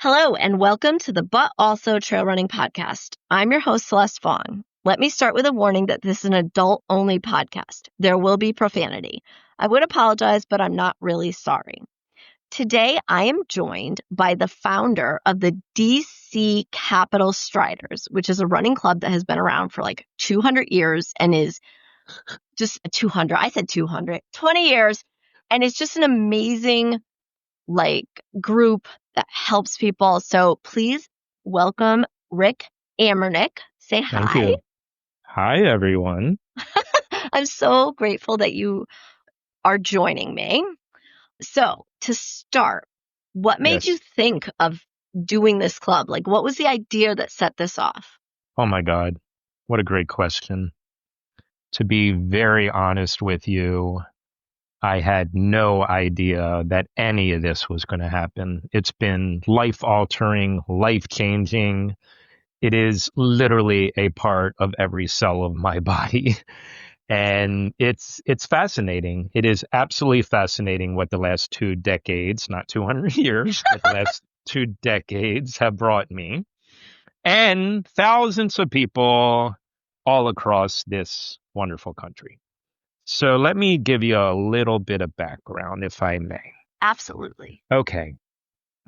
Hello, and welcome to the But Also Trail Running Podcast. I'm your host, Celeste Fong. Let me start with a warning that this is an adult-only podcast. There will be profanity. I would apologize, but I'm not really sorry. Today, I am joined by the founder of the DC Capital Striders, which is a running club that has been around for like 200 years and is just 200. I said 200, 20 years. And it's just an amazing group that helps people. So please welcome Rick Amernick. Say hi. Thank you. Hi, everyone. I'm so grateful that you are joining me. So to start, what made you think of doing this club? Like, what was the idea that set this off? Oh my God. What a great question. To be very honest with you, I had no idea that any of this was going to happen. It's been life-altering, life-changing. It is literally a part of every cell of my body. And it's fascinating. It is absolutely fascinating what the last 2 decades, not 200 years, but the last 2 decades have brought me. And thousands of people all across this wonderful country. So let me give you a little bit of background, if I may. Absolutely. Okay.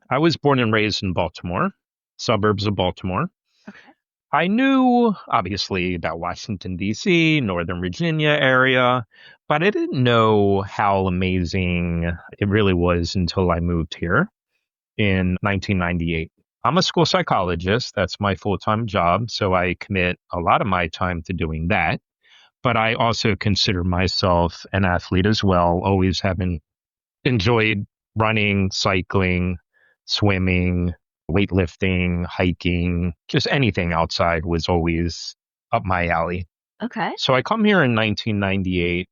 I was born and raised in Baltimore, suburbs of Baltimore. Okay. I knew, obviously, about Washington, D.C., Northern Virginia area, but I didn't know how amazing it really was until I moved here in 1998. I'm a school psychologist. That's my full-time job, so I commit a lot of my time to doing that. But I also consider myself an athlete as well, always having enjoyed running, cycling, swimming, weightlifting, hiking, just anything outside was always up my alley. Okay. So I come here in 1998,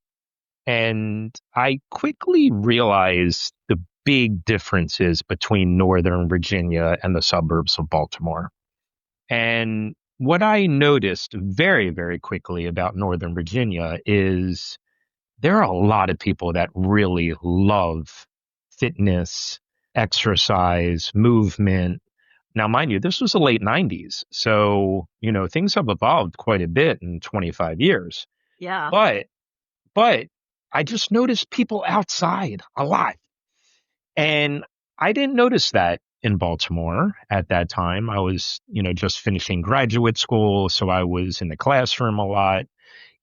and I quickly realized the big differences between Northern Virginia and the suburbs of Baltimore. And what I noticed very, very quickly about Northern Virginia is there are a lot of people that really love fitness, exercise, movement. Now, mind you, this was the late 90s. So, things have evolved quite a bit in 25 years. Yeah. But I just noticed people outside a lot. And I didn't notice that in Baltimore at that time. I was, just finishing graduate school. So I was in the classroom a lot,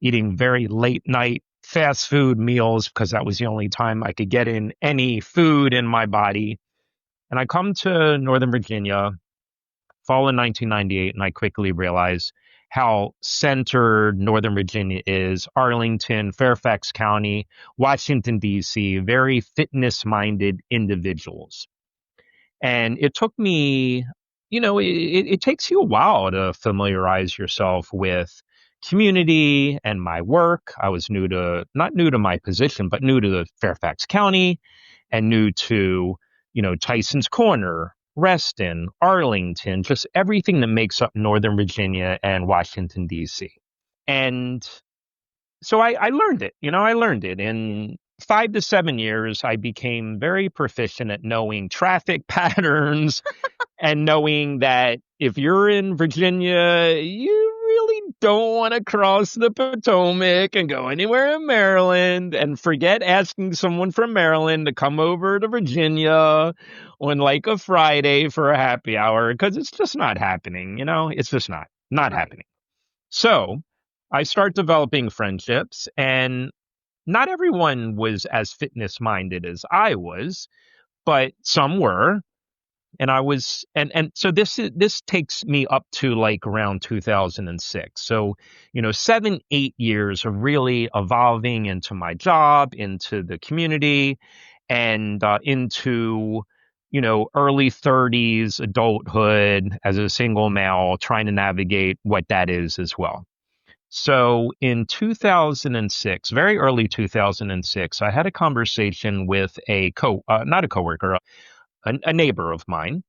eating very late night fast food meals because that was the only time I could get in any food in my body. And I come to Northern Virginia, fall in 1998, and I quickly realized how centered Northern Virginia is. Arlington, Fairfax County, Washington, D.C., very fitness-minded individuals. And it took me, it takes you a while to familiarize yourself with community and my work. I was not new to my position, but new to the Fairfax County and new to, Tyson's Corner, Reston, Arlington, just everything that makes up Northern Virginia and Washington, D.C. And so I learned it, I learned it. In 5 to 7 years, I became very proficient at knowing traffic patterns and knowing that if you're in Virginia, you really don't want to cross the Potomac and go anywhere in Maryland, and forget asking someone from Maryland to come over to Virginia on like a Friday for a happy hour, because it's just not happening. It's just not happening. So I start developing friendships, and not everyone was as fitness minded as I was, but some were. And I was, and so this takes me up to like around 2006. So, 7, 8 years of really evolving into my job, into the community, and into, early 30s adulthood as a single male, trying to navigate what that is as well. So in 2006, very early 2006, I had a conversation with not a coworker, a neighbor of mine.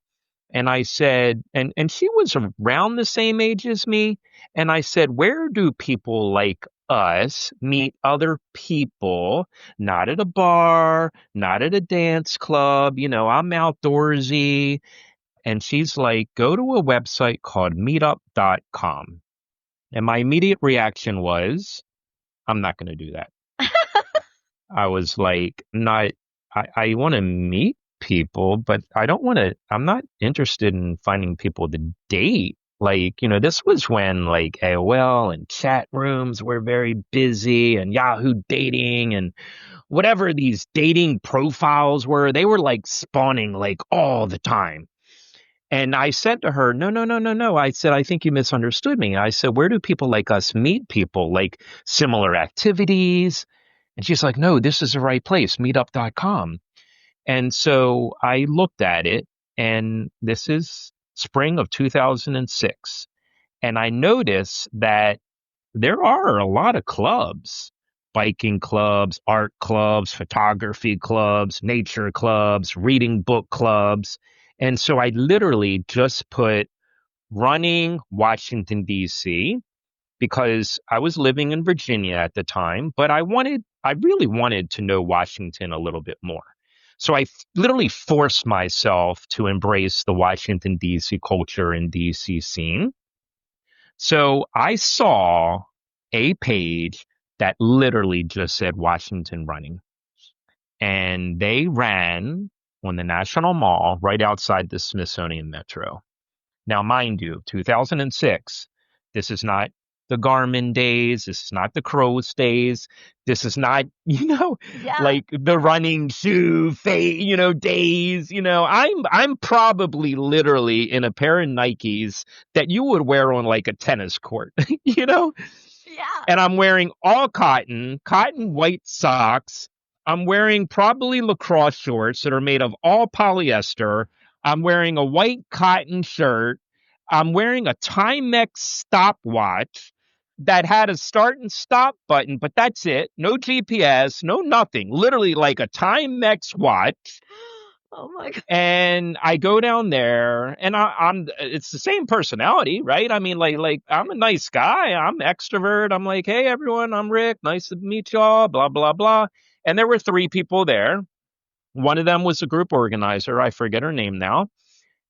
And I said, and she was around the same age as me. And I said, where do people like us meet other people? Not at a bar, not at a dance club. I'm outdoorsy. And she's like, go to a website called meetup.com. And my immediate reaction was, I'm not going to do that. I was like, I want to meet people, but I'm not interested in finding people to date. Like, this was when like AOL and chat rooms were very busy and Yahoo dating and whatever these dating profiles were, they were like spawning like all the time. And I said to her, no, no, no, no, no. I said, I think you misunderstood me. I said, where do people like us meet people, like similar activities? And she's like, no, this is the right place, meetup.com. And so I looked at it, and this is spring of 2006. And I noticed that there are a lot of clubs, biking clubs, art clubs, photography clubs, nature clubs, reading book clubs. And so I literally just put running Washington, D.C., because I was living in Virginia at the time, but I really wanted to know Washington a little bit more. So literally forced myself to embrace the Washington, D.C. culture and D.C. scene. So I saw a page that literally just said Washington running. And they ran on the National Mall right outside the Smithsonian Metro. Now, mind you, 2006, this is not the Garmin days. This is not the Crows days. This is not, like the running shoe days. I'm probably literally in a pair of Nikes that you would wear on like a tennis court, Yeah. And I'm wearing all cotton white socks. I'm wearing probably lacrosse shorts that are made of all polyester. I'm wearing a white cotton shirt. I'm wearing a Timex stopwatch that had a start and stop button, but that's it. No GPS, no nothing. Literally like a Timex watch. Oh my God. And I go down there, and it's the same personality, right? I mean, like I'm a nice guy. I'm extrovert. I'm like, hey, everyone, I'm Rick. Nice to meet y'all, blah, blah, blah. And there were 3 people there. One of them was a group organizer. I forget her name now.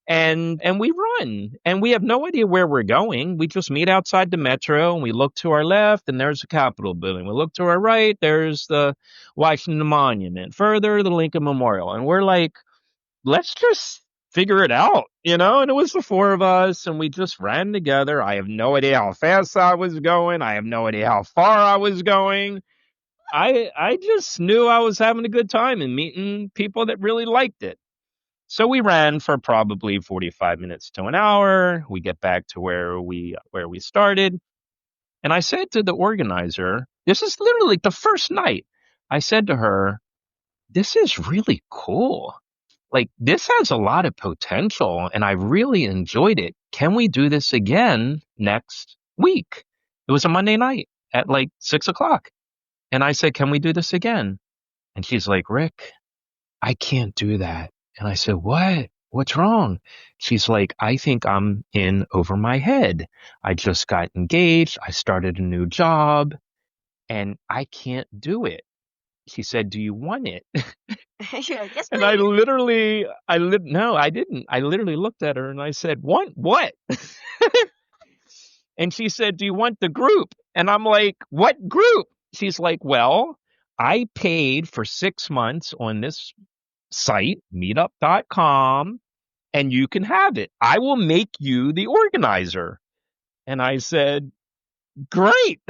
And we run, and we have no idea where we're going. We just meet outside the metro, and we look to our left, and there's the Capitol building. We look to our right, there's the Washington Monument. Further, the Lincoln Memorial. And we're like, let's just figure it out, And it was the 4 of us, and we just ran together. I have no idea how fast I was going. I have no idea how far I was going. I just knew I was having a good time and meeting people that really liked it. So we ran for probably 45 minutes to an hour. We get back to where we started. And I said to the organizer, this is literally the first night. I said to her, this is really cool. Like, this has a lot of potential, and I really enjoyed it. Can we do this again next week? It was a Monday night at like 6:00. And I said, can we do this again? And she's like, Rick, I can't do that. And I said, what? What's wrong? She's like, I think I'm in over my head. I just got engaged. I started a new job, and I can't do it. She said, do you want it? You're like, yes, And please. no, I didn't. I literally looked at her and I said, what? And she said, do you want the group? And I'm like, what group? She's like, well, I paid for 6 months on this site, meetup.com, and you can have it. I will make you the organizer. And I said, great.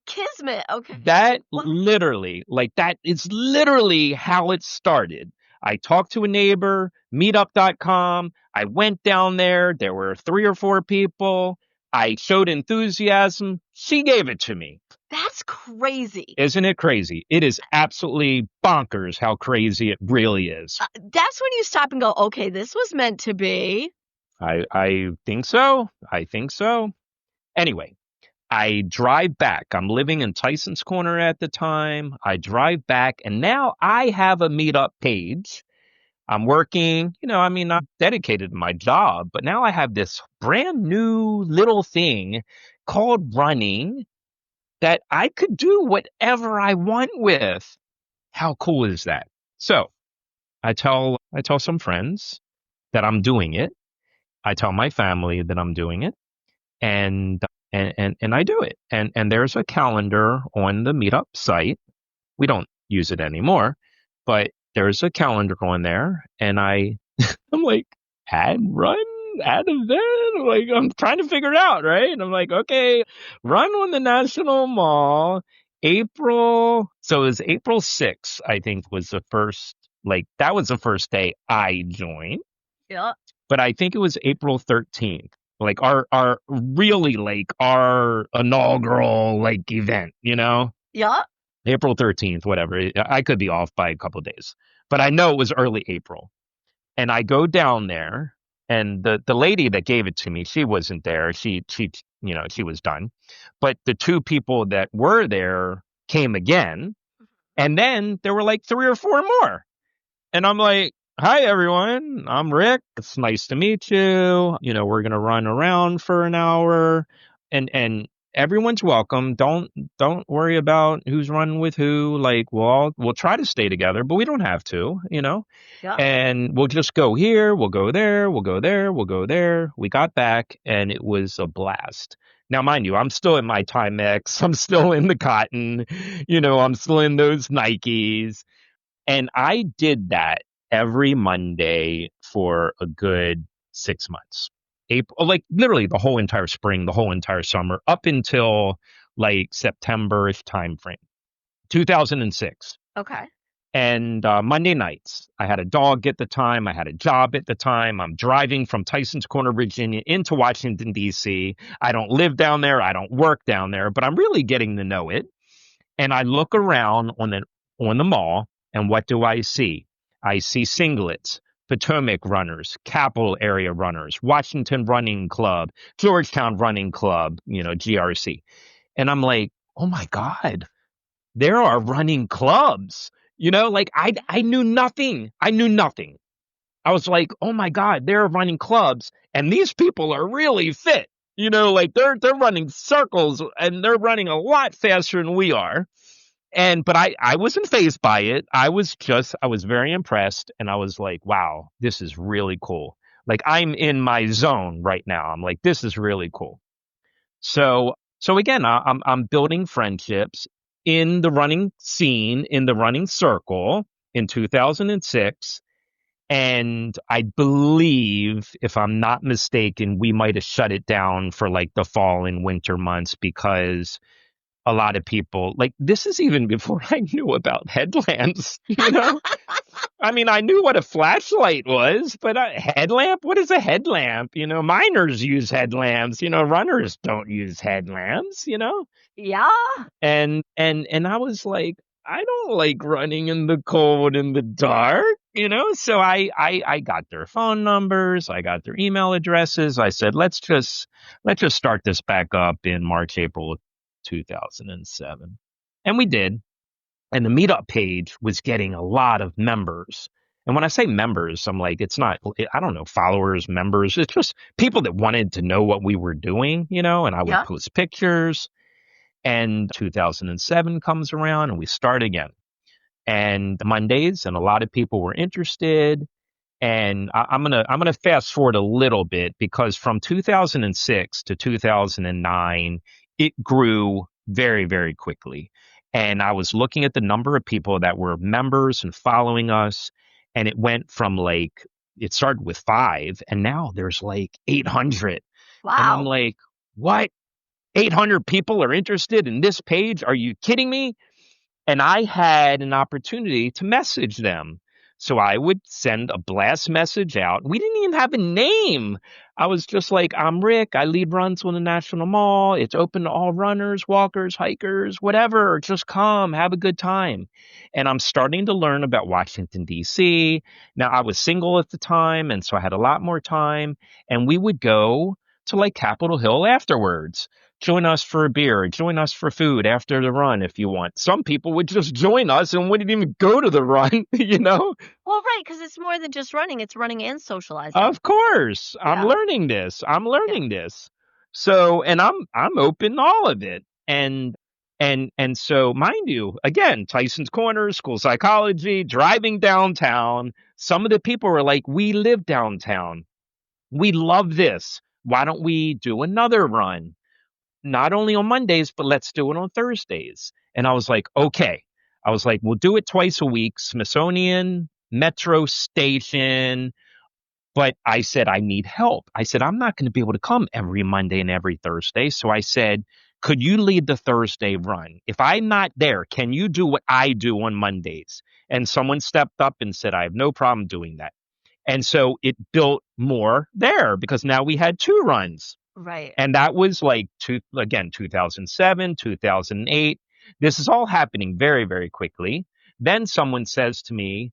Kismet. Okay. That literally, like that is literally how it started. I talked to a neighbor, meetup.com. I went down there. There were 3 or 4 people. I showed enthusiasm. She gave it to me. That's crazy. Isn't it crazy? It is absolutely bonkers how crazy it really is. That's when you stop and go, okay, this was meant to be. I think so. I think so. Anyway, I drive back. I'm living in Tyson's Corner at the time. I drive back, and now I have a meetup page. I'm working, I'm dedicated to my job, but now I have this brand new little thing called running that I could do whatever I want with. How cool is that? So I tell some friends, that I'm doing it. I tell my family that I'm doing it, and and I do it. And there's a calendar on the Meetup site. We don't use it anymore, but there's a calendar on there, and I'm like, add run, add event. Like, I'm trying to figure it out, right? And I'm like, okay, run on the National Mall, April. So it was April 6th, I think, was the first, like, that was the first day I joined. Yeah. But I think it was April 13th. Like our really like our inaugural like event, you know? Yeah. April 13th, whatever. I could be off by a couple of days, but I know it was early April. And I go down there, and the lady that gave it to me, she wasn't there. She she was done. But the two people that were there came again, and then there were like three or four more. And I'm like, "Hi everyone, I'm Rick. It's nice to meet you. We're gonna run around for an hour, and everyone's welcome. Don't worry about who's running with who. Like we'll try to stay together, but we don't have to, Yeah. And we'll just go here, we'll go there, we'll go there, we'll go there." We got back, and it was a blast. Now, mind you, I'm still in my Timex. I'm still in the cotton. I'm still in those Nikes. And I did that every Monday for a good 6 months. April, like literally the whole entire spring, the whole entire summer, up until like September-ish time frame, 2006. Okay. And Monday nights, I had a dog at the time. I had a job at the time. I'm driving from Tysons Corner, Virginia into Washington, D.C. I don't live down there. I don't work down there, but I'm really getting to know it. And I look around on the mall, and what do I see? I see singlets, Potomac runners, Capital area runners, Washington Running Club, Georgetown Running Club, GRC. And I'm like, oh my God, there are running clubs. Like I knew nothing. I knew nothing. I was like, oh my God, there are running clubs, and these people are really fit. Like they're running circles, and they're running a lot faster than we are. But I wasn't fazed by it. I was very impressed, and I was like, wow, this is really cool. Like I'm in my zone right now. I'm like, this is really cool. So again, I'm building friendships in the running scene, in the running circle in 2006. And I believe, if I'm not mistaken, we might have shut it down for like the fall and winter months, because a lot of people, like, this is even before I knew about headlamps. I mean, I knew what a flashlight was, but a headlamp, what is a headlamp? Miners use headlamps, runners don't use headlamps. Yeah. And I was like, I don't like running in the cold in the dark. So I got their phone numbers, I got their email addresses. I said, let's just start this back up in March, April of 2007. And we did. And the Meetup page was getting a lot of members. And when I say members, I'm like, it's not, I don't know, followers, members. It's just people that wanted to know what we were doing, and I would post pictures. And 2007 comes around, and we start again. And Mondays, and a lot of people were interested. And I'm gonna fast forward a little bit, because from 2006 to 2009, it grew very, very quickly. And I was looking at the number of people that were members and following us, and it went from it started with 5, and now there's like 800. Wow. And I'm like, what? 800 people are interested in this page? Are you kidding me? And I had an opportunity to message them. So I would send a blast message out. We didn't even have a name. I was just like, I'm Rick. I lead runs on the National Mall. It's open to all runners, walkers, hikers, whatever. Just come, have a good time. And I'm starting to learn about Washington, D.C. Now, I was single at the time, and so I had a lot more time. And we would go to like Capitol Hill afterwards. Join us for a beer, join us for food after the run if you want. Some people would just join us and wouldn't even go to the run, Well, right, because it's more than just running. It's running and socializing. Of course. I'm learning this. So, and I'm open to all of it. And And so, mind you, again, Tyson's Corner, school psychology, driving downtown. Some of the people were like, we live downtown. We love this. Why don't we do another run? Not only on Mondays, but let's do it on Thursdays. And I was like, okay. I was like, we'll do it twice a week, Smithsonian, Metro Station. But I said, I need help. I said, I'm not going to be able to come every Monday and every Thursday. So I said, could you lead the Thursday run? If I'm not there, can you do what I do on Mondays? And someone stepped up and said, I have no problem doing that. And so it built more there because now we had 2 runs. Right. And that was like 2007, 2008. This is all happening very, very quickly. Then someone says to me,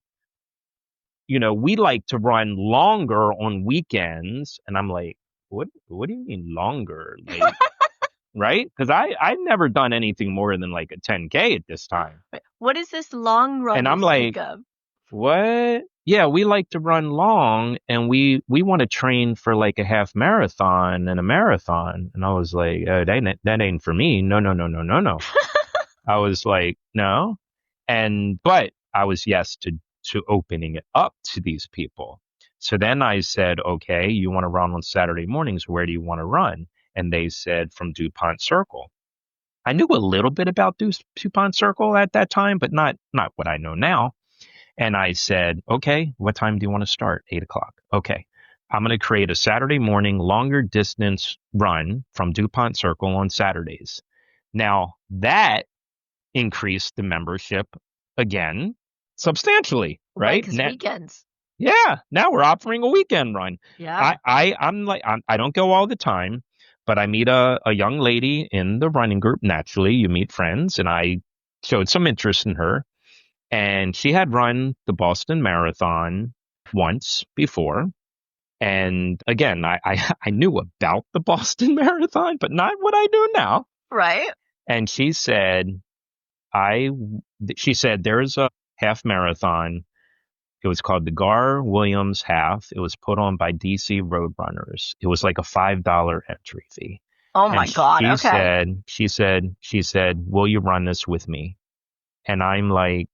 we like to run longer on weekends. And I'm like, what do you mean longer? Like, right? Because I've never done anything more than like a 10K at this time. What is this long run? And I'm like, what? Yeah, we like to run long, and we want to train for like a half marathon and a marathon. And I was like, oh, that ain't for me. No, no, no, no, no, no. I was like, no. But I was yes to opening it up to these people. So then I said, okay, you want to run on Saturday mornings? Where do you want to run? And they said from DuPont Circle. I knew a little bit about DuPont Circle at that time, but not what I know now. And I said, okay, what time do you want to start? 8:00. Okay. I'm going to create a Saturday morning longer distance run from DuPont Circle on Saturdays. Now that increased the membership again substantially, right? Because weekends. Yeah. Now we're offering a weekend run. Yeah. I don't go all the time, but I meet a young lady in the running group. Naturally, you meet friends, and I showed some interest in her. And she had run the Boston Marathon once before. And again, I knew about the Boston Marathon, but not what I do now. Right. And she said, there's a half marathon. It was called the Gar Williams Half. It was put on by DC Roadrunners. It was like a $5 entry fee. Oh my God. Okay. She said, will you run this with me? And I'm like,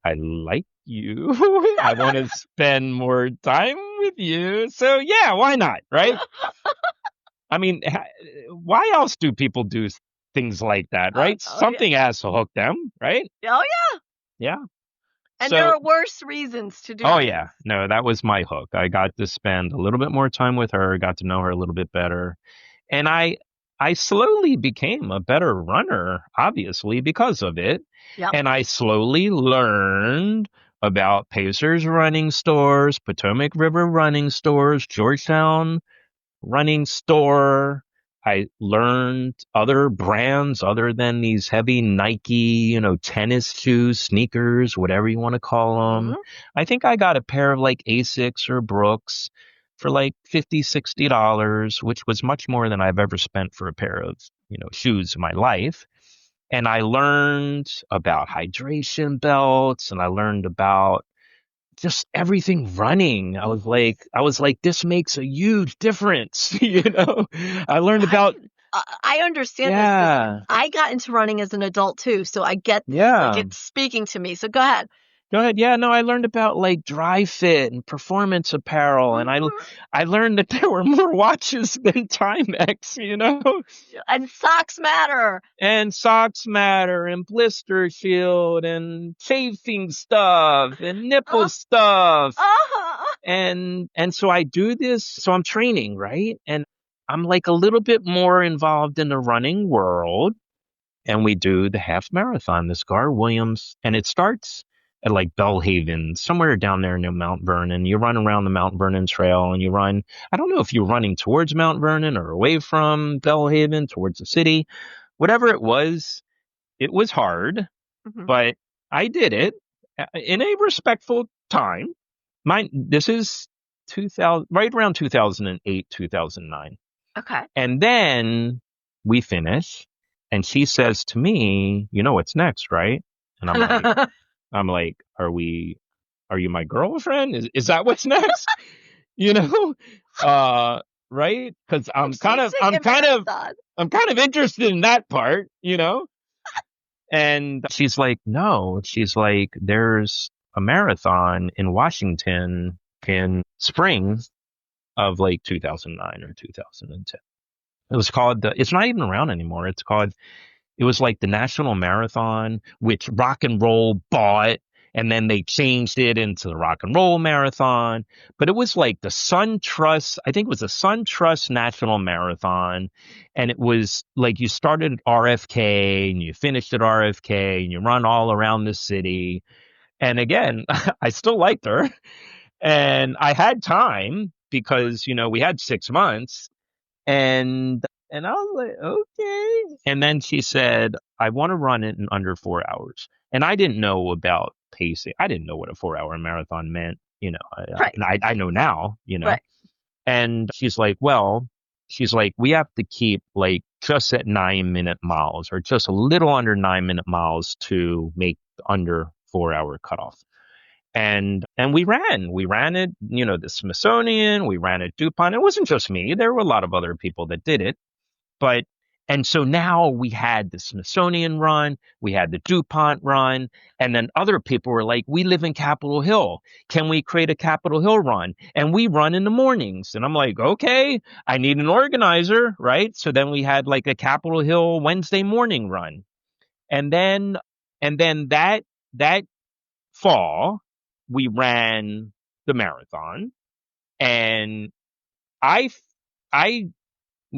I like you. I want to spend more time with you. So yeah, why not? Right? I mean, why else do people do things like that? Right? Something has to hook them, right? Oh yeah. Yeah. And there are worse reasons to do it. Oh yeah. No, that was my hook. I got to spend a little bit more time with her, got to know her a little bit better. And I slowly became a better runner, obviously, because of it. Yep. And I slowly learned about Pacers running stores, Potomac River running stores, Georgetown running store. I learned other brands other than these heavy Nike, tennis shoes, sneakers, whatever you want to call them. Mm-hmm. I think I got a pair of like Asics or Brooks for like $50, $60, which was much more than I've ever spent for a pair of, shoes in my life. And I learned about hydration belts, and I learned about just everything running. I was like, this makes a huge difference. I learned about. I understand this. I got into running as an adult too, so I get like it's speaking to me. So go ahead. Go ahead. Yeah, no, I learned about like dry fit and performance apparel, Mm-hmm. and I learned that there were more watches than Timex, And socks matter. And blister shield and chafing stuff and nipple stuff. And so I do this. So I'm training, right? And I'm like a little bit more involved in the running world. And we do the half marathon, this Gar Williams, and it starts at like Bellhaven, somewhere down there near Mount Vernon. You run around the Mount Vernon Trail, and you run. I don't know if you're running towards Mount Vernon or away from Bellhaven towards the city. Whatever it was hard, but I did it in a respectful time. This is 2000, right around 2008, 2009. Okay. And then we finish, and she says to me, what's next, right? And I'm like, are you my girlfriend? Is that what's next? Right? Because I'm kind of interested in that part, And she's like, no, she's like, there's a marathon in Washington in spring of like 2009 or 2010. It was called it's not even around anymore. It was like the National Marathon, which rock and roll bought, and then they changed it into the Rock and Roll Marathon. But it was like the Sun Trust, I think it was the Sun Trust National Marathon. And it was like you started at RFK and you finished at RFK and you run all around the city. And again, I still liked her. And I had time because, we had 6 months. And I was like, okay. And then she said, I want to run it in under 4 hours. And I didn't know about pacing. I didn't know what a 4 hour marathon meant. Right. I know now, Right. And she's like, we have to keep like just at 9 minute miles or just a little under 9 minute miles to make the under 4 hour cutoff. And we ran it, the Smithsonian, we ran it DuPont. It wasn't just me. There were a lot of other people that did it. But, and so now we had the Smithsonian run, we had the DuPont run, and then other people were like, we live in Capitol Hill. Can we create a Capitol Hill run? And we run in the mornings. And I'm like, okay, I need an organizer, right? So then we had like a Capitol Hill Wednesday morning run. And then, that fall, we ran the marathon, and I, I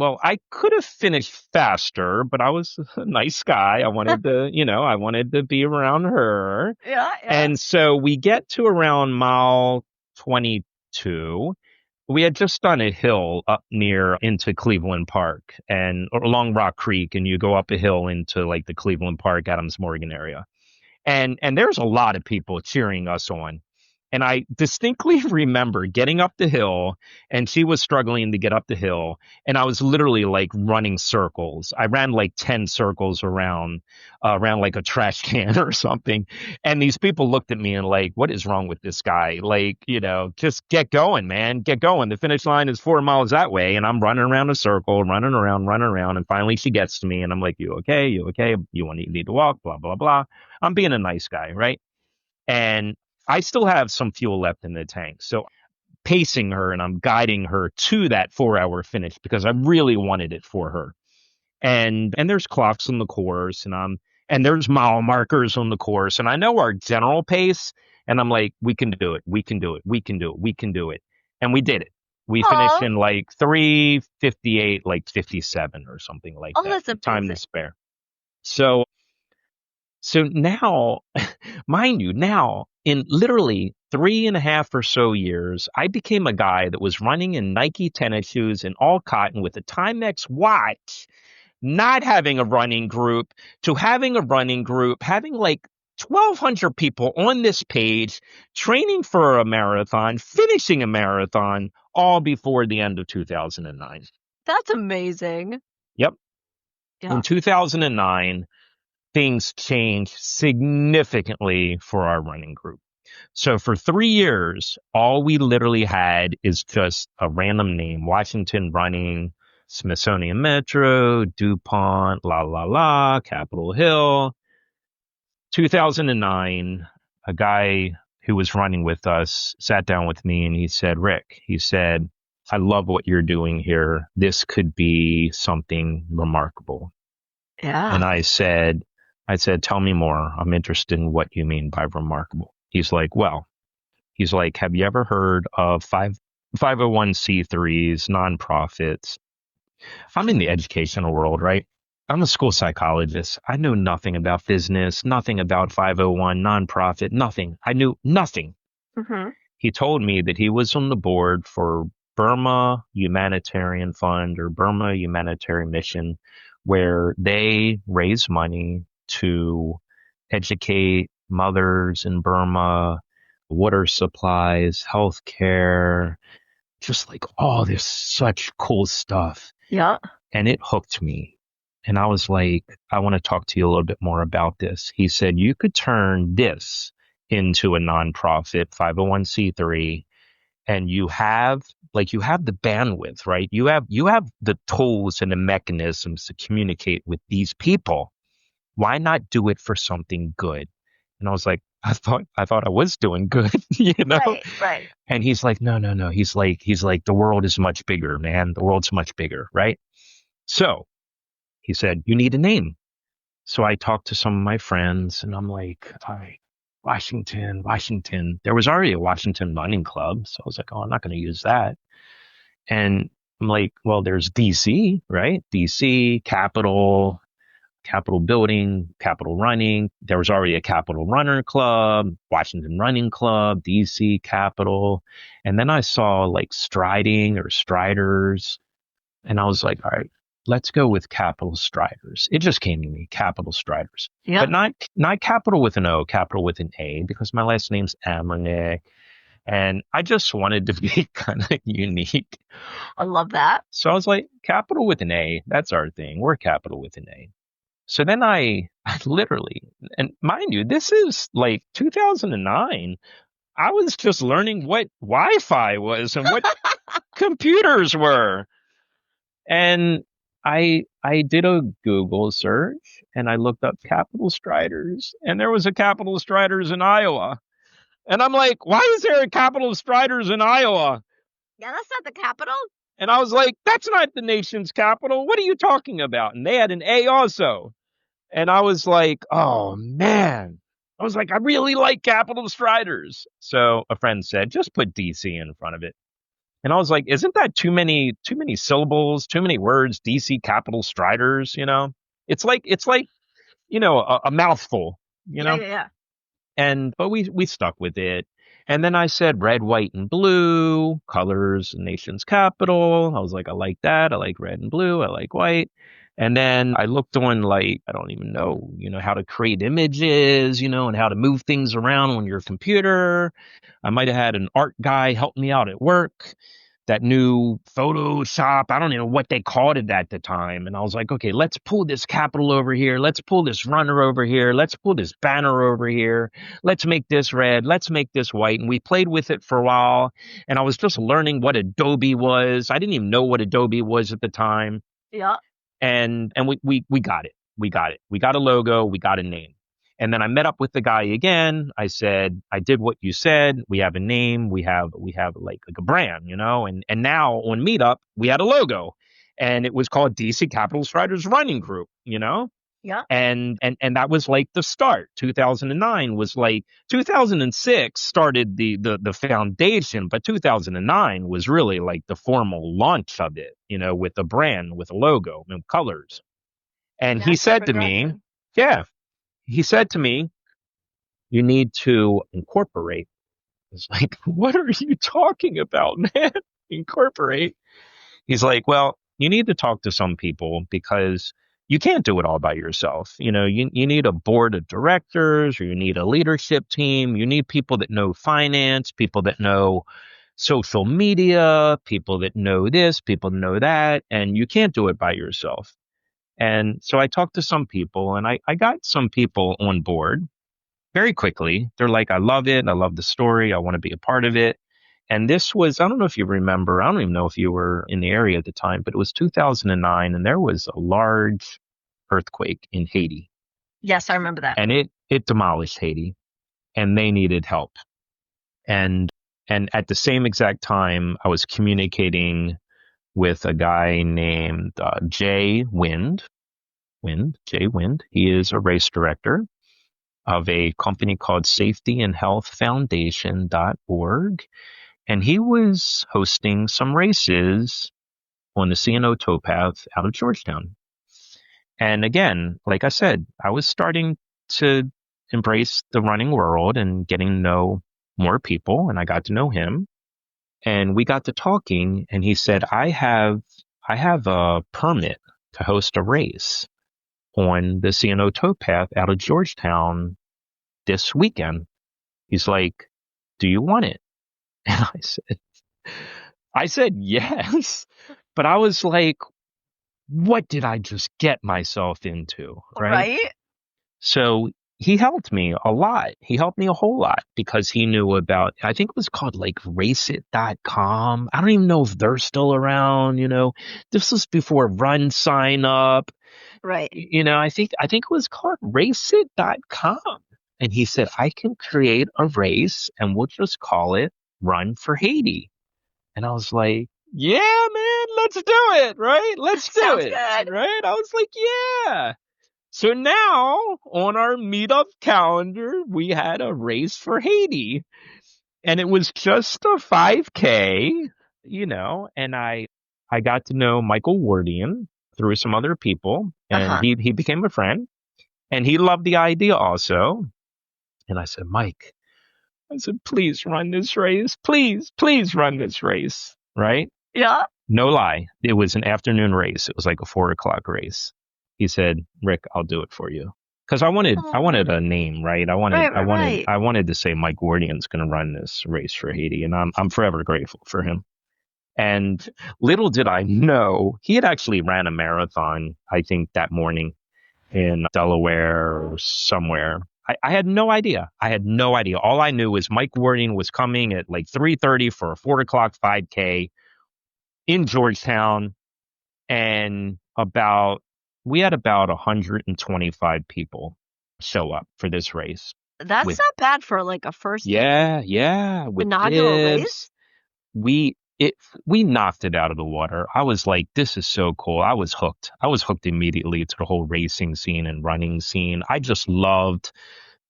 I could have finished faster, but I was a nice guy. I wanted to be around her. Yeah. And so we get to around mile 22. We had just done a hill up near into Cleveland Park and or along Rock Creek, and you go up a hill into like the Cleveland Park, Adams Morgan area. And there's a lot of people cheering us on. And I distinctly remember getting up the hill, and she was struggling to get up the hill. And I was literally like running circles. I ran like 10 circles around like a trash can or something. And these people looked at me and like, what is wrong with this guy? Like, just get going, man, get going. The finish line is 4 miles that way. And I'm running around a circle, running around. And finally she gets to me and I'm like, you okay? You okay? You need to walk, blah, blah, blah. I'm being a nice guy, right? And I still have some fuel left in the tank. So pacing her and I'm guiding her to that 4 hour finish because I really wanted it for her. And there's clocks on the course and there's mile markers on the course. And I know our general pace. And I'm like, we can do it. We can do it. We can do it. We can do it. And we did it. We finished in like 3:58, like 57 or something like that. That's amazing. Time to spare. So now, mind you, now in literally 3.5 or so years, I became a guy that was running in Nike tennis shoes and all cotton with a Timex watch, not having a running group, to having a running group, having like 1,200 people on this page, training for a marathon, finishing a marathon, all before the end of 2009. That's amazing. Yep. Yeah. In 2009, things changed significantly for our running group. So for 3 years, all we literally had is just a random name: Washington Running, Smithsonian Metro, DuPont, Capitol Hill. 2009, a guy who was running with us sat down with me and he said, Rick, I love what you're doing here. This could be something remarkable. Yeah. And I said, tell me more. I'm interested in what you mean by remarkable. He's like, have you ever heard of 501c3s, nonprofits? I'm in the educational world, right? I'm a school psychologist. I knew nothing about business, nothing about 501, nonprofit, nothing. I knew nothing. Mm-hmm. He told me that he was on the board for Burma Humanitarian Fund or Burma Humanitarian Mission, where they raise money to educate mothers in Burma, water supplies, healthcare, just like all this such cool stuff. Yeah. And it hooked me. And I was like, I want to talk to you a little bit more about this. He said, you could turn this into a nonprofit 501c3, and you have the bandwidth, right? You have the tools and the mechanisms to communicate with these people Why not do it for something good? And I was like, I thought I was doing good, you know? Right. And he's like, no. He's like, the world is much bigger, man. The world's much bigger, right? So he said, you need a name. So I talked to some of my friends and I'm like, all right, Washington. There was already a Washington Running Club. So I was like, oh, I'm not going to use that. And I'm like, well, there's DC, right? DC, Capitol Building, Capitol Running. There was already a Capitol Runner Club, Washington Running Club, DC Capitol. And then I saw like Striding or Striders. And I was like, all right, let's go with Capitol Striders. It just came to me, Capitol Striders. Yeah. But not Capital with an O, Capital with an A, because my last name's Amernick. And I just wanted to be kind of unique. I love that. So I was like, Capital with an A, that's our thing. We're Capital with an A. So then I literally, and mind you, this is like 2009. I was just learning what Wi-Fi was and what computers were. And I did a Google search and I looked up Capitol Striders and there was a Capitol Striders in Iowa. And I'm like, why is there a Capitol Striders in Iowa? Yeah, that's not the capital. And I was like, that's not the nation's capital. What are you talking about? And they had an A also. And I was like, oh man. I was like, I really like Capitol Striders. So a friend said, just put DC in front of it. And I was like, isn't that too many syllables, too many words, DC Capitol Striders, you know? It's like, you know, a mouthful, you know? Yeah. But we stuck with it. And then I said red, white, and blue, colors, nation's capital. I was like, I like that. I like red and blue. I like white. And then I looked on like, I don't even know, you know, how to create images, you know, and how to move things around on your computer. I might have had an art guy help me out at work that knew Photoshop. I don't even know what they called it at the time. And I was like, okay, let's pull this capital over here. Let's pull this runner over here. Let's pull this banner over here. Let's make this red. Let's make this white. And we played with it for a while. And I was just learning what Adobe was. I didn't even know what Adobe was at the time. Yeah. And we got it. We got it. We got a logo. We got a name. And then I met up with the guy again. I said, I did what you said. We have a name. We have like a brand, you know, and now on Meetup, we had a logo and it was called DC Capitol Striders Running Group, you know? Yeah. And that was like the start. 2009 was like 2006 started the foundation, but 2009 was really like the formal launch of it, you know, with a brand, with a logo and colors. And he said to me, he said to me, you need to incorporate. It's like, what are you talking about, man? Incorporate. He's like, well, you need to talk to some people because you can't do it all by yourself. You know, you need a board of directors or you need a leadership team. You need people that know finance, people that know social media, people that know this, people that know that, and you can't do it by yourself. And so I talked to some people and I got some people on board very quickly. They're like, I love it. I love the story. I want to be a part of it. And this was, I don't know if you remember, I don't even know if you were in the area at the time, but it was 2009 and there was a large earthquake in Haiti. Yes, I remember that. And it demolished Haiti and they needed help. And at the same exact time, I was communicating with a guy named Jay Wind. He is a race director of a company called safetyandhealthfoundation.org. And he was hosting some races on the C&O towpath out of Georgetown. And again, like I said, I was starting to embrace the running world and getting to know more people. And I got to know him. And we got to talking and he said, I have a permit to host a race on the C&O towpath out of Georgetown this weekend. He's like, do you want it? And I said yes, but I was like, what did I just get myself into? Right. So he helped me a lot. He helped me a whole lot because he knew about, I think it was called like raceit.com. I don't even know if they're still around, you know. This was before Run Sign Up. Right. I think it was called raceit.com. And he said, I can create a race and we'll just call it Run for Haiti. And I was like, yeah, man, let's do it, right? Let's do Sounds it, good. right? I was like, yeah. So now on our Meetup calendar, we had a race for Haiti. And it was just a 5K, and I got to know Michael Wardian through some other people, and Uh-huh. he became a friend, and he loved the idea also. And I said, Mike, please run this race. Please run this race. Right? Yeah. No lie. It was an afternoon race. It was like a 4 o'clock race. He said, Rick, I'll do it for you. Because I wanted a name, right? Right. I wanted to say Mike Wardian's going to run this race for Haiti, and I'm forever grateful for him. And little did I know, he had actually ran a marathon, I think, that morning in Delaware or somewhere. I had no idea. I had no idea. All I knew was Mike Wardian was coming at like 3:30 for a 4 o'clock 5K in Georgetown, and we had about 125 people show up for this race. That's With not bad for like a first with inaugural race. bibs. We knocked it out of the water. I was like, this is so cool. I was hooked. I was hooked immediately to the whole racing scene and running scene. I just loved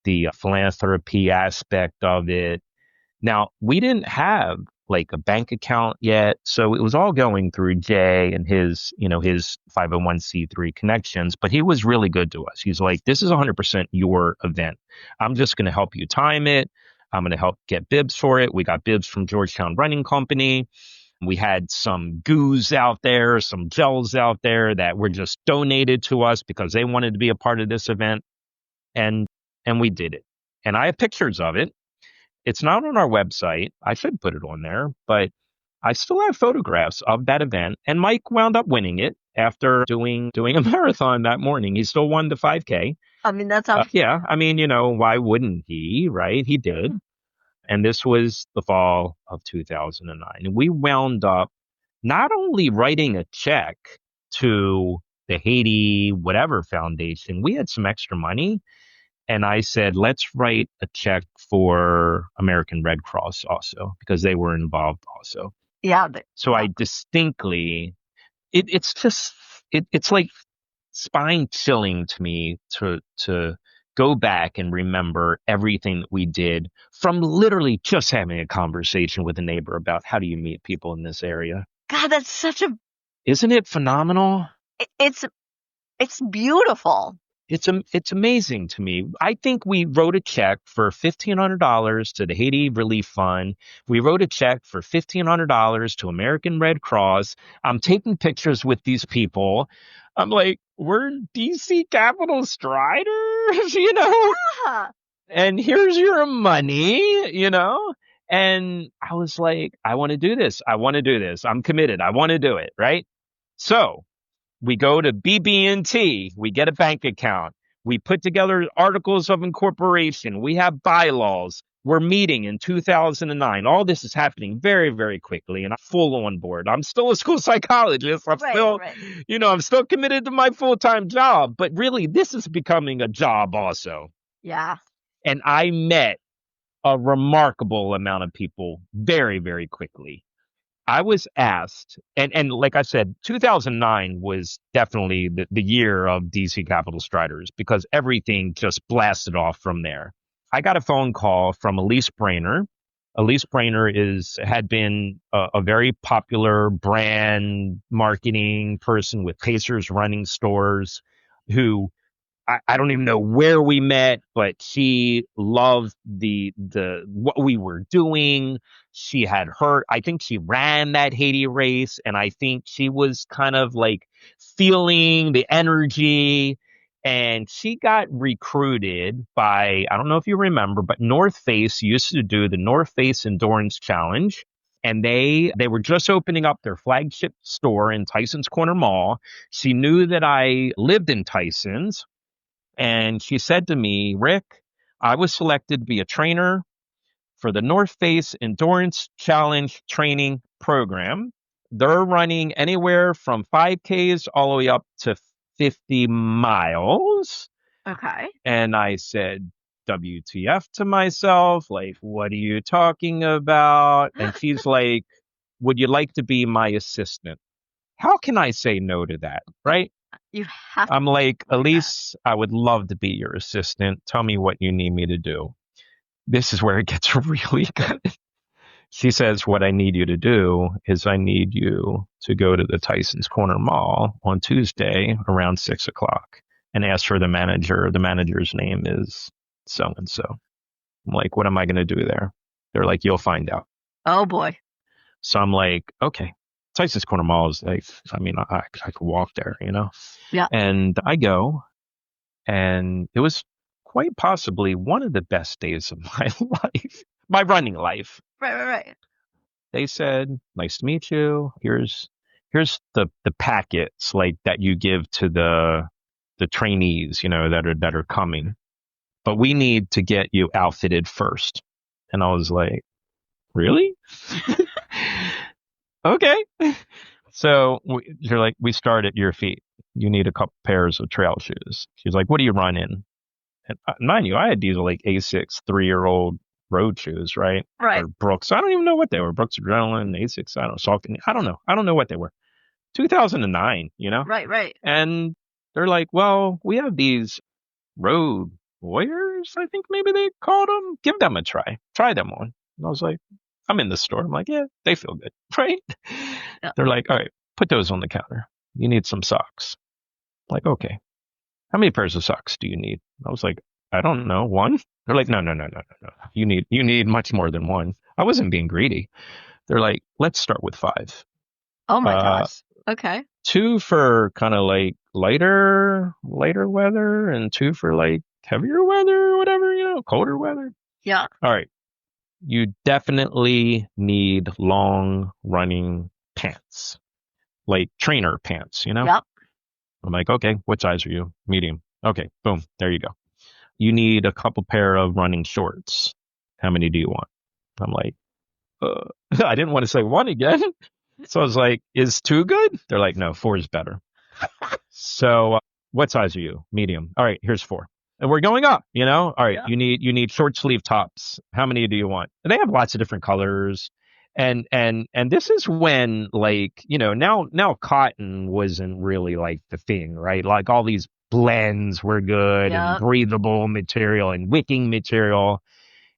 the philanthropy aspect of it. Now, we didn't have like a bank account yet, so it was all going through Jay and his 501c3 connections, but he was really good to us. He's like, this is 100% your event. I'm just going to help you time it. I'm going to help get bibs for it. We got bibs from Georgetown Running Company. We had some goos out there, some gels out there that were just donated to us because they wanted to be a part of this event. And we did it. And I have pictures of it. It's not on our website. I should put it on there, but I still have photographs of that event. And Mike wound up winning it after doing a marathon that morning. He still won the 5K. I mean, that sounds. Yeah. I mean, why wouldn't he? Right? He did. And this was the fall of 2009. And we wound up not only writing a check to the Haiti whatever foundation, we had some extra money. And I said, let's write a check for American Red Cross also, because they were involved also. Yeah. So I distinctly, it's like spine chilling to me to go back and remember everything that we did, from literally just having a conversation with a neighbor about how do you meet people in this area. God, that's such a. Isn't it phenomenal? It's beautiful. It's amazing to me. I think we wrote a check for $1,500 to the Haiti Relief Fund. We wrote a check for $1,500 to American Red Cross. I'm taking pictures with these people. I'm like, we're DC Capital Striders, Yeah. and here's your money, And I was like, I want to do this. I want to do this. I'm committed. I want to do it. Right. So we go to BB&T. We get a bank account. We put together articles of incorporation. We have bylaws. We're meeting in 2009. All this is happening very, very quickly, and I'm full on board. I'm still a school psychologist. I'm still committed to my full-time job. But really, this is becoming a job also. Yeah. And I met a remarkable amount of people very, very quickly. I was asked, and like I said, 2009 was definitely the year of DC Capital Striders, because everything just blasted off from there. I got a phone call from Elise Brainer. Elise Brainer had been a very popular brand marketing person with Pacers running stores, who I don't even know where we met, but she loved the what we were doing. I think she ran that Haiti race, and I think she was kind of like feeling the energy, and she got recruited by, I don't know if you remember, but North Face used to do the North Face Endurance Challenge. And they were just opening up their flagship store in Tyson's Corner Mall. She knew that I lived in Tyson's. And she said to me, Rick, I was selected to be a trainer for the North Face Endurance Challenge training program. They're running anywhere from 5Ks all the way up to 50 miles. Okay. And I said, WTF to myself, like, what are you talking about? And she's like, would you like to be my assistant? How can I say no to that, right? You have I'm like, to do that. Elise, I would love to be your assistant. Tell me what you need me to do. This is where it gets really good. She says, what I need you to do is I need you to go to the Tyson's Corner Mall on Tuesday around 6 o'clock and ask for the manager. The manager's name is so-and-so. I'm like, what am I going to do there? They're like, you'll find out. Oh, boy. So I'm like, okay. Tyson's Corner Mall is like, I mean, I could walk there, you know? Yeah. And I go, and it was quite possibly one of the best days of my life, my running life. Right. They said, nice to meet you. Here's the packets like that you give to the trainees, you know, that are coming. But we need to get you outfitted first. And I was like, really? Okay. So they're like, we start at your feet. You need a couple pairs of trail shoes. She's like, what do you run in? And mind you, I had these like Asics 3-year-old road shoes, right? Right. Or Brooks. I don't even know what they were. Brooks Adrenaline, Asics. I don't know. Salkin. I don't know. I don't know what they were. 2009, you know? Right. And they're like, well, we have these road warriors, I think maybe they called them. Give them a try. Try them on. And I was like, I'm in the store. I'm like, yeah, they feel good, right? Yeah. They're like, all right, put those on the counter. You need some socks. I'm like, okay. How many pairs of socks do you need? I was like, I don't know, one? They're like, no. You need much more than one. I wasn't being greedy. They're like, let's start with 5. Oh, my gosh. Okay. 2 for kind of like lighter weather and 2 for like heavier weather or whatever, you know, colder weather. Yeah. All right. You definitely need long running pants, like trainer pants, you know? Yep. I'm like, okay, what size are you? Medium. Okay, boom, there you go. You need a couple pair of running shorts. How many do you want? I'm like, I didn't want to say 1 again. So I was like, is 2 good? They're like, no, 4 is better. So what size are you? Medium. All right, here's 4. And we're going up, you know? All right, Yeah. you need short sleeve tops. How many do you want? And they have lots of different colors. And this is when, like, you know, now cotton wasn't really like the thing, right? Like all these blends were good Yeah. and breathable material and wicking material.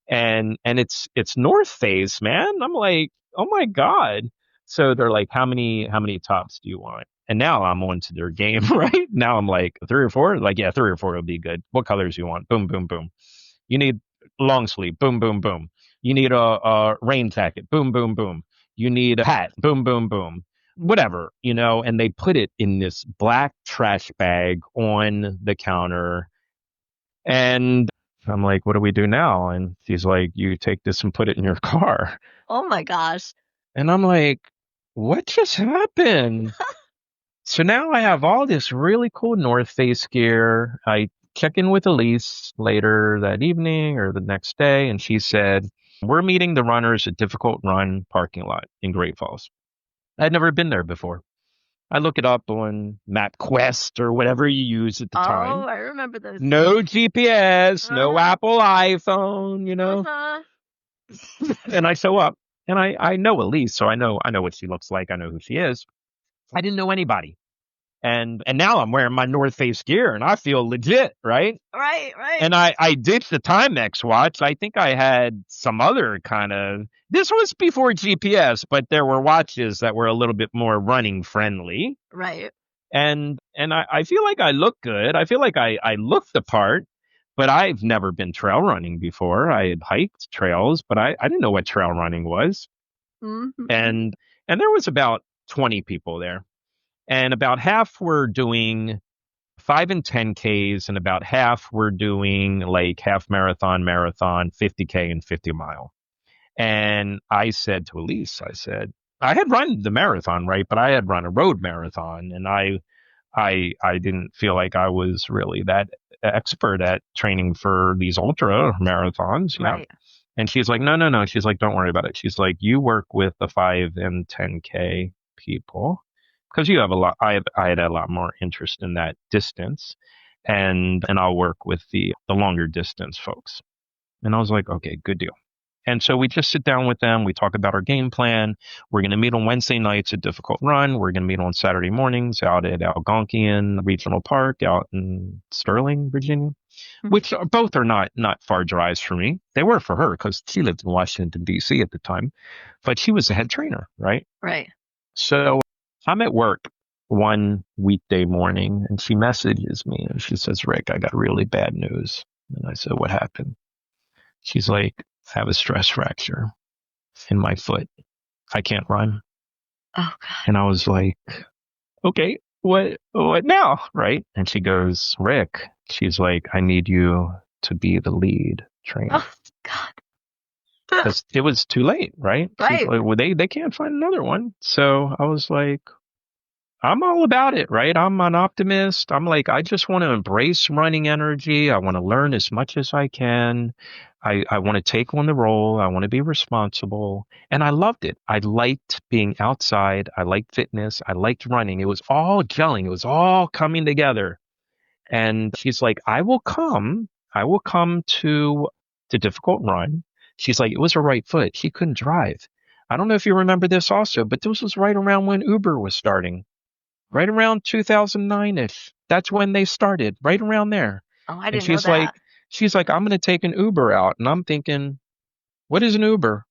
And it's North Face, man. I'm like, oh my God. So they're like, how many tops do you want? And now I'm on to their game, right? Now I'm like 3 or 4. Like, yeah, 3 or 4 will be good. What colors do you want? Boom, boom, boom. You need long sleeve. Boom, boom, boom. You need a rain jacket. Boom, boom, boom. You need a hat. Boom, boom, boom. Whatever, you know. And they put it in this black trash bag on the counter. And I'm like, what do we do now? And she's like, you take this and put it in your car. Oh, my gosh. And I'm like, what just happened? So now I have all this really cool North Face gear. I check in with Elise later that evening or the next day, and she said, we're meeting the runners at Difficult Run parking lot in Great Falls. I'd never been there before. I look it up on MapQuest or whatever you use at the time. Oh, I remember those. No GPS, no Apple iPhone, you know. And I show up, and I know Elise, so I know what she looks like. I know who she is. I didn't know anybody. And now I'm wearing my North Face gear and I feel legit, right? Right. And I ditched the Timex watch. I think I had some other kind of, this was before GPS, but there were watches that were a little bit more running friendly. Right. And I feel like I look good. I feel like I look the part, but I've never been trail running before. I had hiked trails, but I didn't know what trail running was. Mm-hmm. And there was about 20 people there. And about half were doing 5 and 10Ks, and about half were doing like half marathon, 50K and 50 mile. And I said to Elise, I had run the marathon, right? But I had run a road marathon, and I didn't feel like I was really that expert at training for these ultra marathons. You know? And she's like, no. She's like, don't worry about it. She's like, you work with the 5 and 10K people. because you have a lot. I had a lot more interest in that distance, and I'll work with the longer distance folks. And I was like, okay, good deal. And so we just sit down with them. We talk about our game plan. We're going to meet on Wednesday nights at Difficult Run. We're going to meet on Saturday mornings out at Algonquian Regional Park out in Sterling, Virginia, which both are not far drives for me. They were for her because she lived in Washington, D.C. at the time, but she was the head trainer, right? Right. So I'm at work one weekday morning and she messages me and she says, Rick, I got really bad news. And I said, what happened? She's like, I have a stress fracture in my foot. I can't run. Oh, God. And I was like, okay, what now? Right? And she goes, Rick, she's like, I need you to be the lead trainer. Oh, God. Because it was too late, right? Right. She's like, well, they can't find another one. So I was like, I'm all about it, right? I'm an optimist. I'm like, I just want to embrace running energy. I want to learn as much as I can. I want to take on the role. I want to be responsible. And I loved it. I liked being outside. I liked fitness. I liked running. It was all gelling. It was all coming together. And she's like, I will come to Difficult Run. She's like, it was her right foot. She couldn't drive. I don't know if you remember this also, but this was right around when Uber was starting. Right around 2009-ish. That's when they started, right around there. Oh, I And didn't know that. she's like, I'm going to take an Uber out. And I'm thinking, what is an Uber?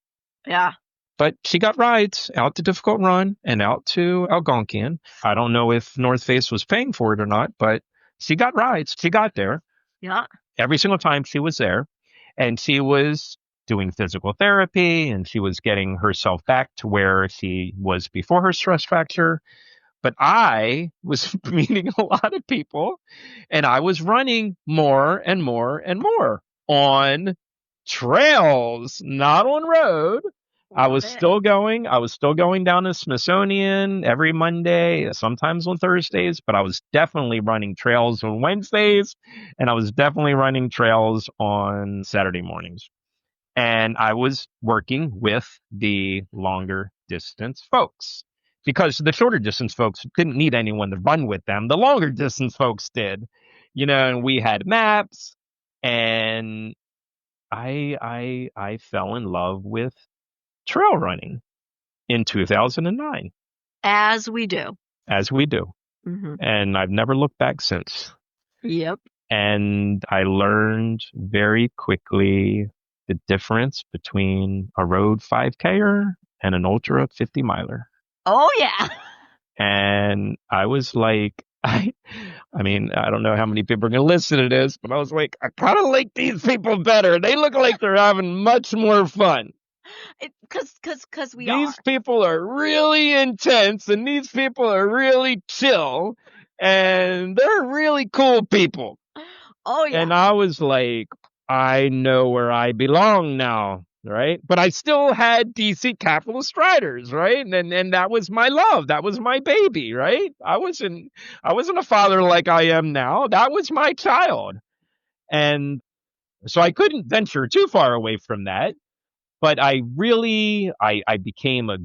Yeah. But she got rides out to Difficult Run and out to Algonquian. I don't know if North Face was paying for it or not, but she got rides. She got there. Yeah. Every single time she was there. And she was doing physical therapy and she was getting herself back to where she was before her stress fracture. But I was meeting a lot of people and I was running more and more and more on trails, not on road. I was still going down to Smithsonian every Monday, sometimes on Thursdays, but I was definitely running trails on Wednesdays and I was definitely running trails on Saturday mornings. And I was working with the longer distance folks because the shorter distance folks didn't need anyone to run with them. The longer distance folks did, and we had maps and I fell in love with trail running in 2009. As we do. As we do. Mm-hmm. And I've never looked back since. Yep. And I learned very quickly the difference between a road 5K-er and an ultra 50 miler. Oh, yeah. And I was like, I mean, I don't know how many people are going to listen to this, but I was like, I kind of like these people better. They look like they're having much more fun. Because these people are really intense and these people are really chill and they're really cool people. Oh, yeah. And I was like, I know where I belong now, right? But I still had DC Capitalist Riders, right? And that was my love. That was my baby, right? I wasn't a father like I am now. That was my child. And so I couldn't venture too far away from that. But I became a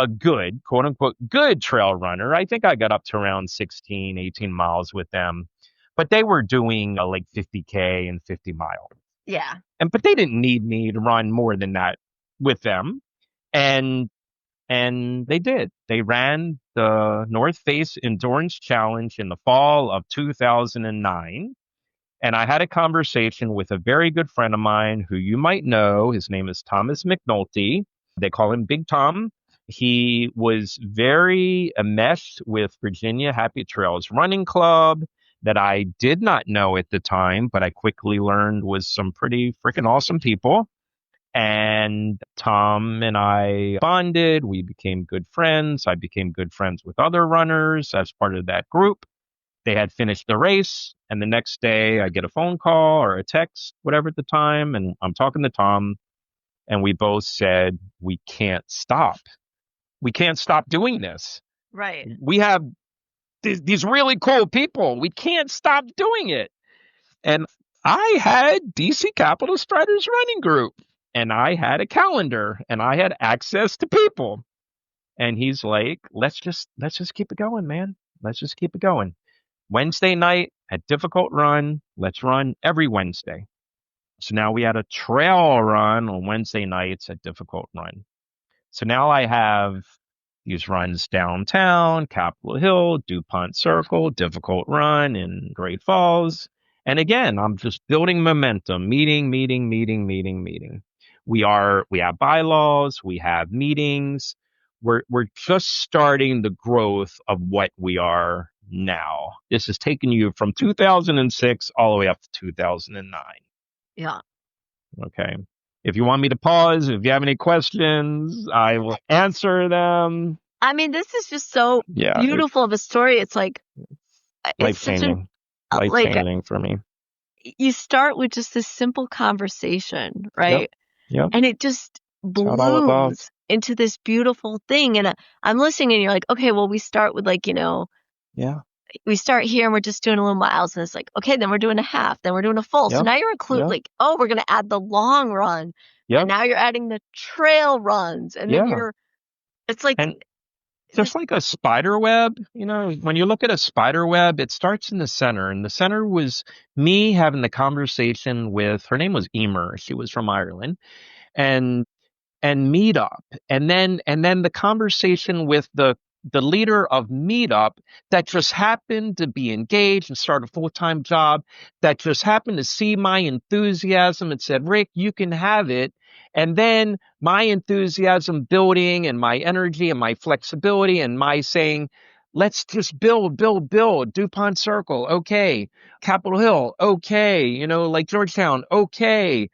good, quote unquote, good trail runner. I think I got up to around 16, 18 miles with them. But they were doing like 50K and 50 miles. Yeah. But they didn't need me to run more than that with them. And they did. They ran the North Face Endurance Challenge in the fall of 2009. And I had a conversation with a very good friend of mine who you might know. His name is Thomas McNulty. They call him Big Tom. He was very enmeshed with Virginia Happy Trails Running Club that I did not know at the time, but I quickly learned was some pretty freaking awesome people. And Tom and I bonded. We became good friends. I became good friends with other runners as part of that group. They had finished the race, and the next day I get a phone call or a text, whatever at the time, and I'm talking to Tom, and we both said, we can't stop. We can't stop doing this. Right. We have these really cool people. We can't stop doing it. And I had DC Capital Striders Running Group, and I had a calendar, and I had access to people. And he's like, let's just keep it going, man. Let's just keep it going. Wednesday night at Difficult Run. Let's run every Wednesday. So now we had a trail run on Wednesday nights at Difficult Run. So now I have these runs downtown, Capitol Hill, DuPont Circle, Difficult Run in Great Falls. And again, I'm just building momentum, meeting. We have bylaws, we have meetings. We're just starting the growth of what we are now. This has taken you from 2006 all the way up to 2009. Yeah. Okay. If you want me to pause, if you have any questions, I will answer them. I mean, this is just so Yeah, beautiful of a story. It's like, it's life such changing. Life like, changing for me. you start with just this simple conversation, right? Yep. And it just That's how it all evolved. blooms into this beautiful thing. And I'm listening and you're like, okay, well, we start with like, Yeah. we start here and we're just doing a little miles. And it's like, okay, then we're doing a half, then we're doing a full. So Yep. now you're including like, oh, we're going to add the long run. Yep. And now you're adding the trail runs. And then it's like, and just like a spider web, when you look at a spider web, it starts in the center. And the center was me having the conversation with, her name was Emer. She was from Ireland. And Meetup, and then the conversation with the leader of Meetup that just happened to be engaged and start a full-time job, that just happened to see my enthusiasm and said, Rick, you can have it. And then my enthusiasm building and my energy and my flexibility and my saying, let's just build, DuPont Circle, okay. Capitol Hill, okay. Like Georgetown, okay.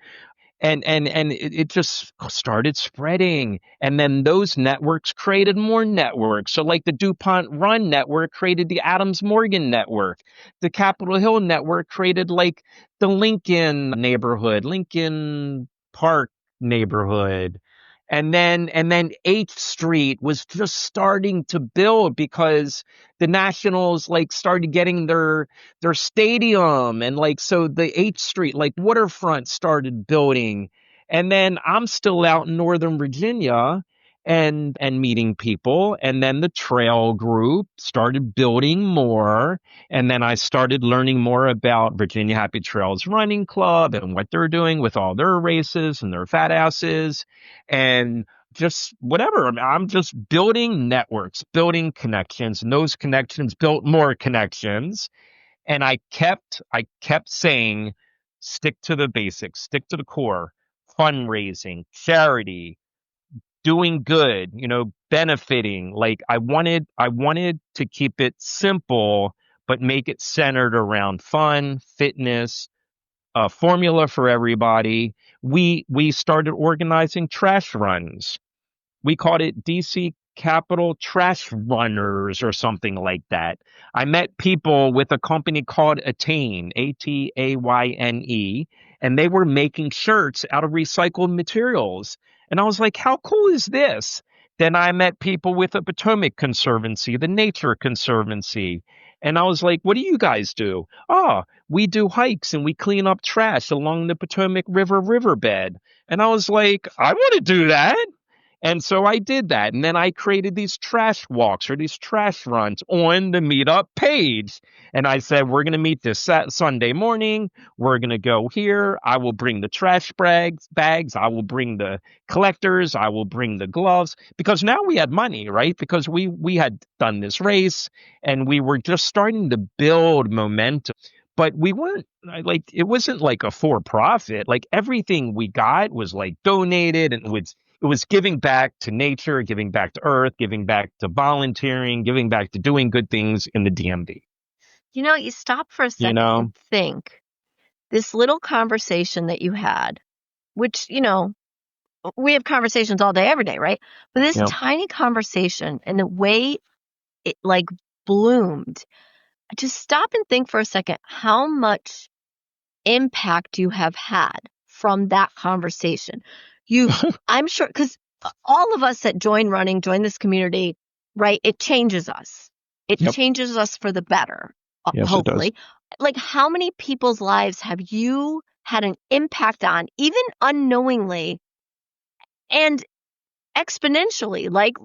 And it just started spreading. And then those networks created more networks. So like the DuPont Run network created the Adams Morgan network. The Capitol Hill network created like the Lincoln neighborhood, Lincoln Park neighborhood. And then H Street was just starting to build because the Nationals like started getting their stadium, and like so the H Street like waterfront started building. And then I'm still out in Northern Virginia and meeting people, and then the trail group started building more, and then I started learning more about Virginia Happy Trails Running Club and what they're doing with all their races and their fat asses and just whatever. I mean, I'm just building networks, building connections, and those connections built more connections. And I kept saying, stick to the basics, stick to the core, fundraising, charity, doing good, benefiting. Like I wanted to keep it simple, but make it centered around fun, fitness, a formula for everybody. We started organizing trash runs. We called it DC Capital Trash Runners or something like that. I met people with a company called Attain, Atayne, and they were making shirts out of recycled materials. And I was like, how cool is this? Then I met people with the Potomac Conservancy, the Nature Conservancy. And I was like, what do you guys do? Oh, we do hikes and we clean up trash along the Potomac River riverbed. And I was like, I want to do that. And so I did that. And then I created these trash walks or these trash runs on the Meetup page. And I said, we're going to meet this Sunday morning. We're going to go here. I will bring the trash bags. I will bring the collectors. I will bring the gloves. Because now we had money, right? Because we had done this race and we were just starting to build momentum. But we weren't like, it wasn't like a for profit. Like everything we got was like donated, and it was giving back to nature, giving back to earth, giving back to volunteering, giving back to doing good things in the DMV. You stop for a second and think this little conversation that you had, which, we have conversations all day, every day, right? But this tiny conversation and the way it like bloomed, just stop and think for a second how much impact you have had from that conversation. I'm sure, because all of us that join this community, right? It changes us. It changes us for the better, yes, hopefully. It does. Like, how many people's lives have you had an impact on, even unknowingly and exponentially? Like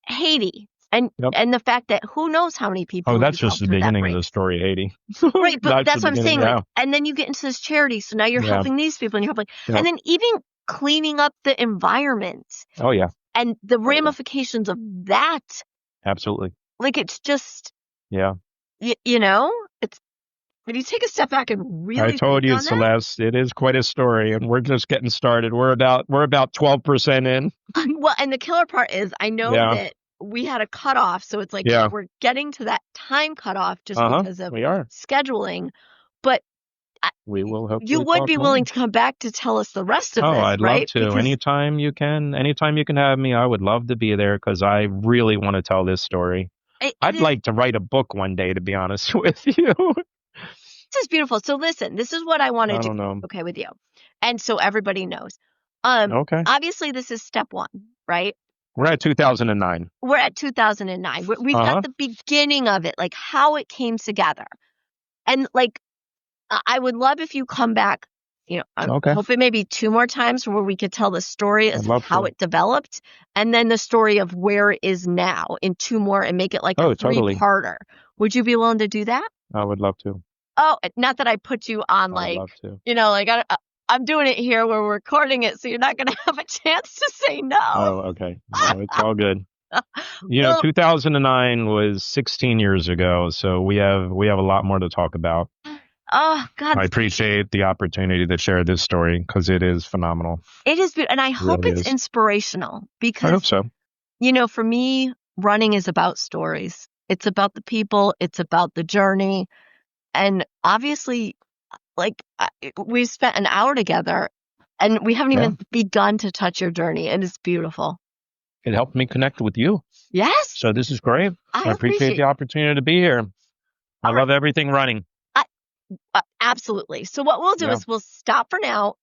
Haiti. And Yep. and the fact that who knows how many people. Oh, that's you've just the helped with that beginning of the race. story, Haiti. Right, but that's what I'm saying. Yeah. Like, and then you get into this charity, so now you're Yeah. helping these people, and you're helping, Yep. and then even cleaning up the environment. Oh, yeah. And the ramifications of that. Absolutely. Like, it's just. Yeah. You know, it's. When you take a step back and really. I told you, Celeste, it is quite a story, and we're just getting started. We're about 12% in. Well, and the killer part is, I know that we had a cutoff, so it's like we're getting to that time cutoff just because of scheduling. But we will hopefully you would be willing to come back to tell us the rest of this, I'd right? love to. Because anytime you can have me, I would love to be there because I really want to tell this story. I'd like to write a book one day, to be honest with you. This is beautiful. So listen, this is what I want to do. Okay, with you. And so everybody knows. Okay. Obviously, this is step one, right? We're at 2009. We're at 2009. We've got the beginning of it, like how it came together. And like, I would love if you come back, I'm hoping maybe 2 more times where we could tell the story as how it developed, and then the story of where it is now in 2 more and make it like a 3-parter. Would you be willing to do that? I would love to. Oh, not that I put you on I'd love to. Like I'm doing it here where we're recording it, so you're not going to have a chance to say no. Oh, okay. No, it's all good. 2009 was 16 years ago, so we have a lot more to talk about. Oh, God. I appreciate the opportunity to share this story because it is phenomenal. It is beautiful, and I hope it's inspirational because, I hope so. For me, running is about stories. It's about the people. It's about the journey. And obviously, like, we spent an hour together, and we haven't even begun to touch your journey, and it's beautiful. It helped me connect with you. Yes. So this is great. I appreciate the opportunity to be here. I love everything running. Absolutely. So what we'll do is we'll stop for now.